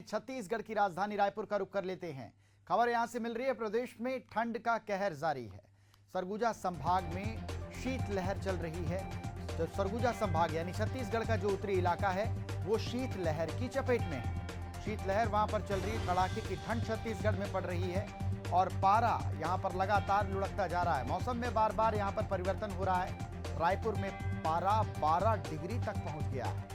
छत्तीसगढ़ की राजधानी रायपुर का रुख कर लेते हैं। खबर यहां से मिल रही है, प्रदेश में ठंड का कहर जारी है। सरगुजा संभाग में शीतलहर चल रही है। तो सरगुजा संभाग यानी छत्तीसगढ़ का जो उत्तरी इलाका है वो शीतलहर की चपेट में है। शीतलहर वहां पर चल रही है, कड़ाके की ठंड छत्तीसगढ़ में पड़ रही है और पारा यहां पर लगातार लुढ़कता जा रहा है। मौसम में बार बार यहां पर परिवर्तन हो रहा है। रायपुर में पारा 12 डिग्री तक पहुंच गया है।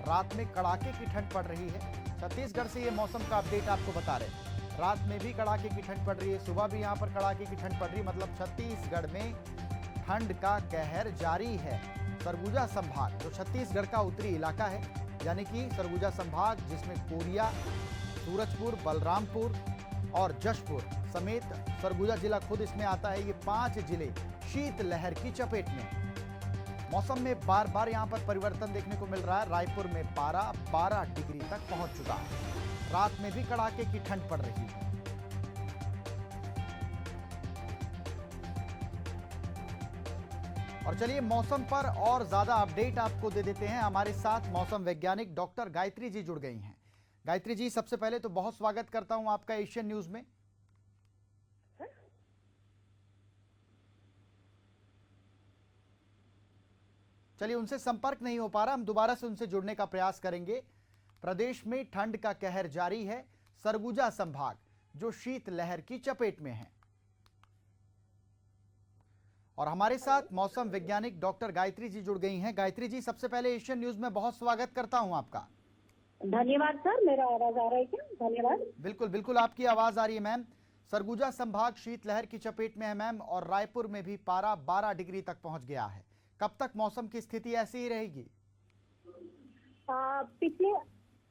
रात में कड़ाके की ठंड पड़ रही है। छत्तीसगढ़ से ये मौसम का अपडेट आपको बता रहे हैं। रात में भी कड़ाके की ठंड पड़ रही है, सुबह भी यहाँ पर कड़ाके की ठंड पड़ रही है। मतलब छत्तीसगढ़ में ठंड का कहर जारी है। सरगुजा संभाग जो छत्तीसगढ़ का उत्तरी इलाका है, यानी कि सरगुजा संभाग जिसमें कोरिया, सूरजपुर, बलरामपुर और जशपुर समेत सरगुजा जिला खुद इसमें आता है। ये 5 जिले शीतलहर की चपेट में हैं। मौसम में बार बार यहां पर परिवर्तन देखने को मिल रहा है। रायपुर में पारा 12 डिग्री तक पहुंच चुका है। रात में भी कड़ाके की ठंड पड़ रही है। और चलिए मौसम पर और ज्यादा अपडेट आपको दे देते हैं। हमारे साथ मौसम वैज्ञानिक डॉक्टर गायत्री जी जुड़ गई हैं। गायत्री जी, सबसे पहले तो बहुत स्वागत करता हूं आपका एशियन न्यूज में। चलिए, उनसे संपर्क नहीं हो पा रहा, हम दोबारा से उनसे जुड़ने का प्रयास करेंगे। प्रदेश में ठंड का कहर जारी है। सरगुजा संभाग जो शीतलहर की चपेट में है। और हमारे साथ मौसम वैज्ञानिक डॉक्टर गायत्री जी जुड़ गई हैं। गायत्री जी, सबसे पहले एशियन न्यूज में बहुत स्वागत करता हूं आपका। धन्यवाद सर, मेरा आवाज आ रहा है क्या? धन्यवाद। बिल्कुल बिल्कुल, आपकी आवाज आ रही है मैम। सरगुजा संभाग शीतलहर की चपेट में है मैम, और रायपुर में भी पारा 12 डिग्री तक पहुंच गया है। कब तक मौसम की स्थिति ऐसी ही रहेगी? पिछले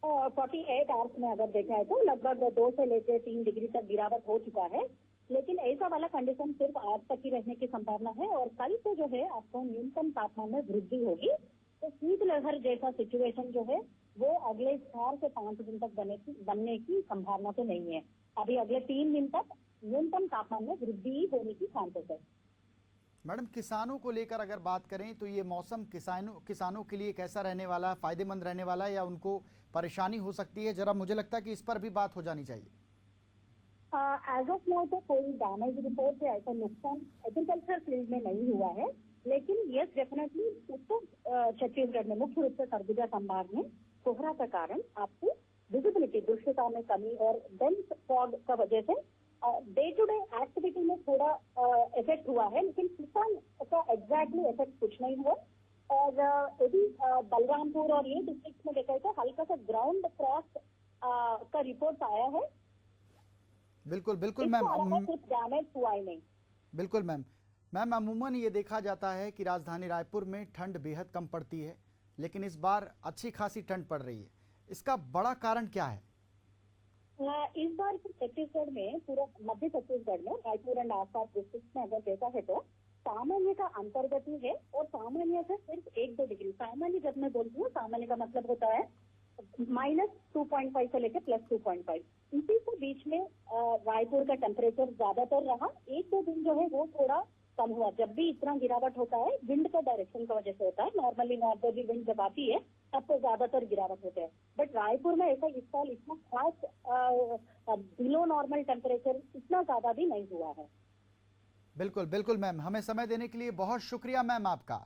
48 आवर्स में अगर देखा है तो लगभग 2 से लेकर 3 डिग्री तक गिरावट हो चुका है। लेकिन ऐसा वाला कंडीशन सिर्फ आज तक ही रहने की संभावना है और कल से जो है आपको न्यूनतम तापमान में वृद्धि होगी। तो शीतलहर जैसा सिचुएशन जो है वो अगले 4 से 5 दिन तक बनने की संभावना तो नहीं है। अभी अगले 3 दिन तक न्यूनतम तापमान में वृद्धि होने की चांसेस है। मैडम, किसानों को लेकर अगर बात करें तो ये मौसम किसानों के लिए कैसा रहने वाला है? फायदेमंद रहने वाला है या उनको परेशानी हो सकती है? जरा मुझे लगता है कि इस पर भी बात हो जानी चाहिए। एज ऑफ नाउ तो कोई डैमेज रिपोर्ट या ऐसा नुकसान एग्रीकल्चर फील्ड में नहीं हुआ है। लेकिन यस, डेफिनेटली उत्तर छत्तीसगढ़ में मुख्य रूप से सरगुजा संभाग में कोहरा के कारण आपको विजिबिलिटी दृश्यता में कमी और डेंस फॉग का वजह से डे टू डे एक्टिविटी में थोड़ा इफेक्ट हुआ है। लेकिन किसान का एग्जैक्टली इफेक्ट कुछ नहीं हुआ। और यदि बलरामपुर और ये डिस्ट्रिक्ट में देखा है तो हल्का सा ग्राउंड फ्रॉस्ट का रिपोर्ट आया है। बिल्कुल बिल्कुल मैम, कुछ डैमेज हुआ ही नहीं। बिल्कुल मैम। अमूमन ये देखा जाता है कि राजधानी रायपुर में ठंड बेहद कम पड़ती है, लेकिन इस बार अच्छी खासी ठंड पड़ रही है। इसका बड़ा कारण क्या है? इस बार छत्तीसगढ़ में, पूरा मध्य छत्तीसगढ़ में रायपुर एंड आसपास डिस्ट्रिक्ट में अगर देखा है तो सामान्य का अंतर्गति है और सामान्य से सिर्फ 1-2 डिग्री। सामान्य जब मैं बोलती हूँ, सामान्य का मतलब होता है -2.5 से लेकर +2.5। इसी के बीच में रायपुर का टेम्परेचर ज्यादातर रहा। 1-2 दिन जो है वो थोड़ा कम हुआ। जब भी इतना गिरावट होता है विंड का डायरेक्शन की वजह से होता है। नॉर्मली नॉर्थर्ली विंड जब आती है तब तो ज्यादातर गिरावट होता है। बट रायपुर में ऐसा इस साल इतना खास बिलो नॉर्मल टेम्परेचर इतना ज्यादा भी नहीं हुआ है। बिल्कुल बिल्कुल मैम, हमें समय देने के लिए बहुत शुक्रिया मैम आपका।